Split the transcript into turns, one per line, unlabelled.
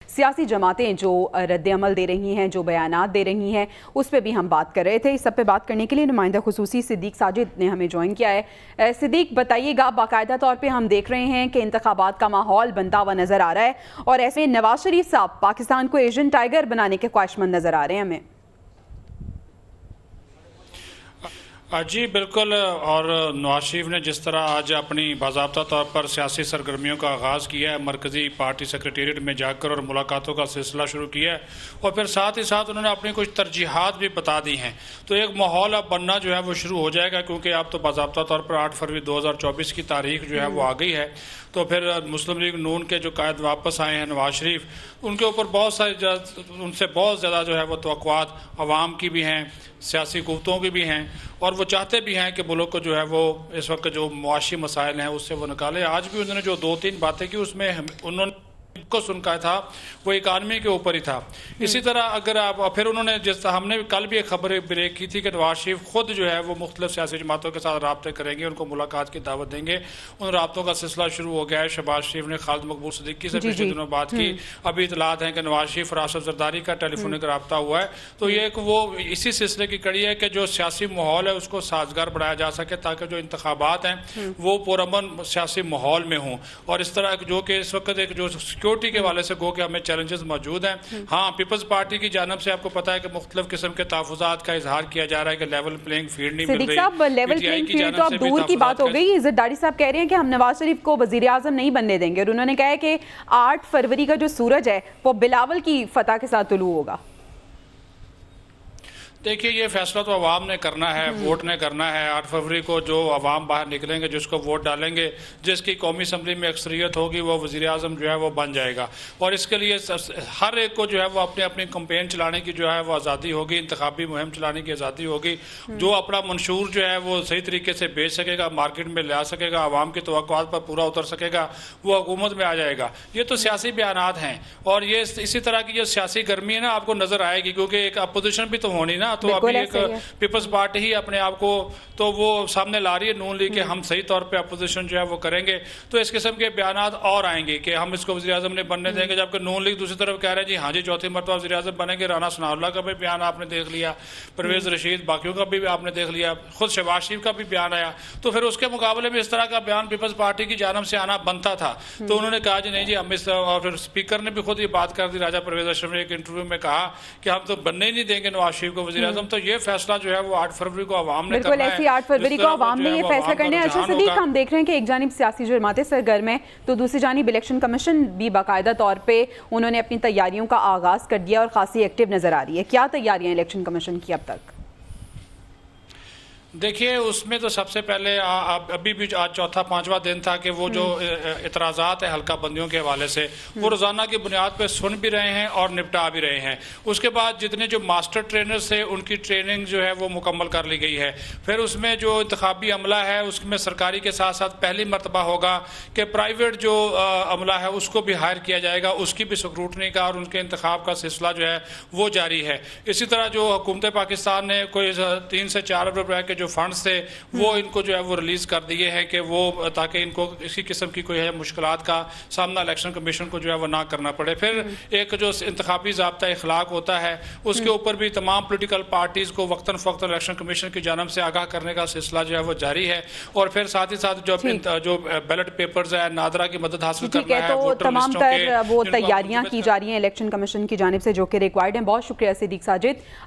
سیاسی جماعتیں جو رد عمل دے رہی ہیں، جو بیانات دے رہی ہیں، اس پہ بھی ہم بات کر رہے تھے۔ اس سب پہ بات کرنے کے لیے نمائندہ خصوصی صدیق ساجد نے ہمیں جوائن کیا ہے۔ صدیق بتائیے گا، باقاعدہ طور پہ ہم دیکھ رہے ہیں کہ انتخابات کا ماحول بنتا ہوا نظر آ رہا ہے اور ایسے نواز شریف صاحب پاکستان کو ایشین ٹائیگر بنانے کے خواہشمند نظر آ رہے ہیں ہمیں۔
جی بالکل، اور نواز شریف نے جس طرح آج اپنی باضابطہ طور پر سیاسی سرگرمیوں کا آغاز کیا ہے، مرکزی پارٹی سیکریٹریٹ میں جا کر اور ملاقاتوں کا سلسلہ شروع کیا ہے، اور پھر ساتھ ہی ساتھ انہوں نے اپنی کچھ ترجیحات بھی بتا دی ہیں، تو ایک ماحول اب بننا جو ہے وہ شروع ہو جائے گا، کیونکہ اب تو باضابطہ طور پر 8 فروری 2024 کی تاریخ جو ہے وہ آ گئی ہے۔ تو پھر مسلم لیگ نون کے جو قائد واپس آئے ہیں نواز شریف، ان کے اوپر بہت سارے ان سے بہت زیادہ جو ہے وہ توقعات عوام کی بھی ہیں، سیاسی قوتوں کی بھی ہیں، اور وہ چاہتے بھی ہیں کہ ملک کو جو ہے وہ اس وقت جو معاشی مسائل ہیں اس سے وہ نکالے۔ آج بھی انہوں نے جو 2-3 باتیں کی، اس میں انہوں نے کو سن کا تھا وہ اکانومی کے اوپر ہی تھا۔ اسی طرح اگر آپ پھر انہوں نے جس ہم نے کل بھی ایک خبر بریک کی تھی کہ نواز شریف خود جو ہے وہ مختلف سیاسی جماعتوں کے ساتھ رابطے کریں گے، ان کو ملاقات کی دعوت دیں گے۔ ان رابطوں کا سلسلہ شروع ہو گیا ہے۔ شہباز شریف نے خالد مقبول صدیقی سے پچھلے دنوں بات کی، ابھی اطلاعات ہیں کہ نواز شریف اور آصف زرداری کا ٹیلی فونک رابطہ ہوا ہے۔ تو یہ ایک وہ اسی سلسلے کی کڑی ہے کہ جو سیاسی ماحول ہے اس کو سازگار بڑھایا جا سکے، تاکہ جو انتخابات ہیں وہ پرامن سیاسی ماحول میں ہوں، اور اس طرح جو کہ اس وقت ایک جو سیکیورٹی کے والے سے گو کہ ہمیں چیلنجز موجود ہیں۔ ہاں، پیپلز پارٹی کی جانب سے آپ کو پتا ہے کہ مختلف قسم کے تحفظات کا اظہار کیا جا رہا ہے کہ لیول پلینگ فیلڈ نہیں مل رہی۔
صدیق صاحب، لیول پلینگ فیلڈ تو اب دور کی بات ہو گئی۔ زرداری صاحب کہہ رہے ہیں کہ ہم نواز شریف کو وزیر اعظم نہیں بننے دیں گے، اور انہوں نے کہا ہے کہ 8 فروری کا جو سورج ہے وہ بلاول کی فتح کے ساتھ طلوع ہوگا۔
دیکھیے، یہ فیصلہ تو عوام نے کرنا ہے، ووٹ نے کرنا ہے۔ 8 فروری کو جو عوام باہر نکلیں گے، جس کو ووٹ ڈالیں گے، جس کی قومی اسمبلی میں اکثریت ہوگی، وہ وزیر اعظم جو ہے وہ بن جائے گا، اور اس کے لیے ہر ایک کو جو ہے وہ اپنی اپنی کمپین چلانے کی جو ہے وہ آزادی ہوگی، انتخابی مہم چلانے کی آزادی ہوگی۔ جو اپنا منشور جو ہے وہ صحیح طریقے سے بیچ سکے گا، مارکیٹ میں لے آ سکے گا، عوام کی توقعات پر پورا اتر سکے گا، وہ حکومت میں آ جائے گا۔ یہ تو سیاسی بیانات ہیں، اور یہ اسی طرح کی جو سیاسی گرمی ہے نا آپ کو نظر آئے گی، کیونکہ ایک اپوزیشن بھی تو ہونی نا۔ تو ابھی ایک پیپلز پارٹی ہی اپنے آپ کو تو وہ سامنے لا رہی ہے، نون لیگ، کہ ہم صحیح طور پہ اپوزیشن جو ہے وہ کریں گے۔ تو اس قسم کے بیانات اور آئیں گے کہ ہم اس کو وزیر اعظم نہیں بننے دیں گے، جبکہ نون لیگ دوسری طرف کہہ رہے ہیں جی ہاں جی 4تھی مرتبہ وزیر اعظم بنیں گے۔ رانا ثناء اللہ کا بھی بیان آپ نے دیکھ لیا، پرویز رشید، باقیوں کا بھی آپ نے دیکھ لیا، خود شہباز شریف کا بھی بیان آیا۔ تو پھر اس کے مقابلے میں اس طرح کا بیان پیپلز پارٹی کی جانب سے آنا بنتا تھا، تو انہوں نے کہا جی نہیں جی ہم اس، اور پھر اسپیکر نے بھی خود یہ بات کر دی، راجہ پرویز اشرف نے ایک انٹرویو میں کہا کہ ہم تو بننے ہی نہیں دیں گے نواز شریف کو وزیر اعظم۔ تو یہ فیصلہ جو ہے وہ 8 فروری کو عوام نے کرنا ہے۔
بالکل ایسی 8 فروری کو عوام نے یہ فیصلہ کرنا ہے۔ اچھا صدیق، ہم دیکھ رہے ہیں کہ ایک جانب سیاسی جماعتیں سرگرم ہیں، تو دوسری جانب الیکشن کمیشن بھی باقاعدہ طور پہ انہوں نے اپنی تیاریوں کا آغاز کر دیا اور خاصی ایکٹیو نظر آ رہی ہے۔ کیا تیاریاں الیکشن کمیشن کی اب تک؟
دیکھیے، اس میں تو سب سے پہلے ابھی بھی آج 4واں-5واں دن تھا کہ وہ جو اعتراضات ہیں حلقہ بندیوں کے حوالے سے، وہ روزانہ کی بنیاد پہ سن بھی رہے ہیں اور نپٹا بھی رہے ہیں۔ اس کے بعد جتنے جو ماسٹر ٹرینرز تھے ان کی ٹریننگ جو ہے وہ مکمل کر لی گئی ہے۔ پھر اس میں جو انتخابی عملہ ہے اس میں سرکاری کے ساتھ ساتھ پہلی مرتبہ ہوگا کہ پرائیویٹ جو عملہ ہے اس کو بھی ہائر کیا جائے گا، اس کی بھی سکروٹنی کا اور ان کے انتخاب کا سلسلہ جو ہے وہ جاری ہے۔ اسی طرح جو حکومت پاکستان نے کوئی 3 سے 4 ارب روپے کے جو فنڈز تھے وہ ان کو جو ہے وہ ریلیز کر دیے ہیں کہ وہ تاکہ ان کو اسی قسم کی کوئی ہے مشکلات کا سامنا الیکشن کمیشن کو جو ہے وہ نہ کرنا پڑے۔ پھر ایک جو انتخابی ضابطہ اخلاق ہوتا ہے اس کے اوپر بھی تمام پولیٹیکل پارٹیز کو وقتاً فوقتاً الیکشن کمیشن کی جانب سے آگاہ کرنے کا سلسلہ جو ہے وہ جاری ہے۔ اور پھر ساتھ ہی ساتھ جو بیلٹ پیپرز ہے، نادرا کی مدد حاصل کرنا ہے،
تو تمام تر وہ تیاریاں کی جا رہی ہیں الیکشن کمیشن کی جانب سے جو کہ ریکوائرڈ ہیں۔ بہت شکریہ صدیق ساجد۔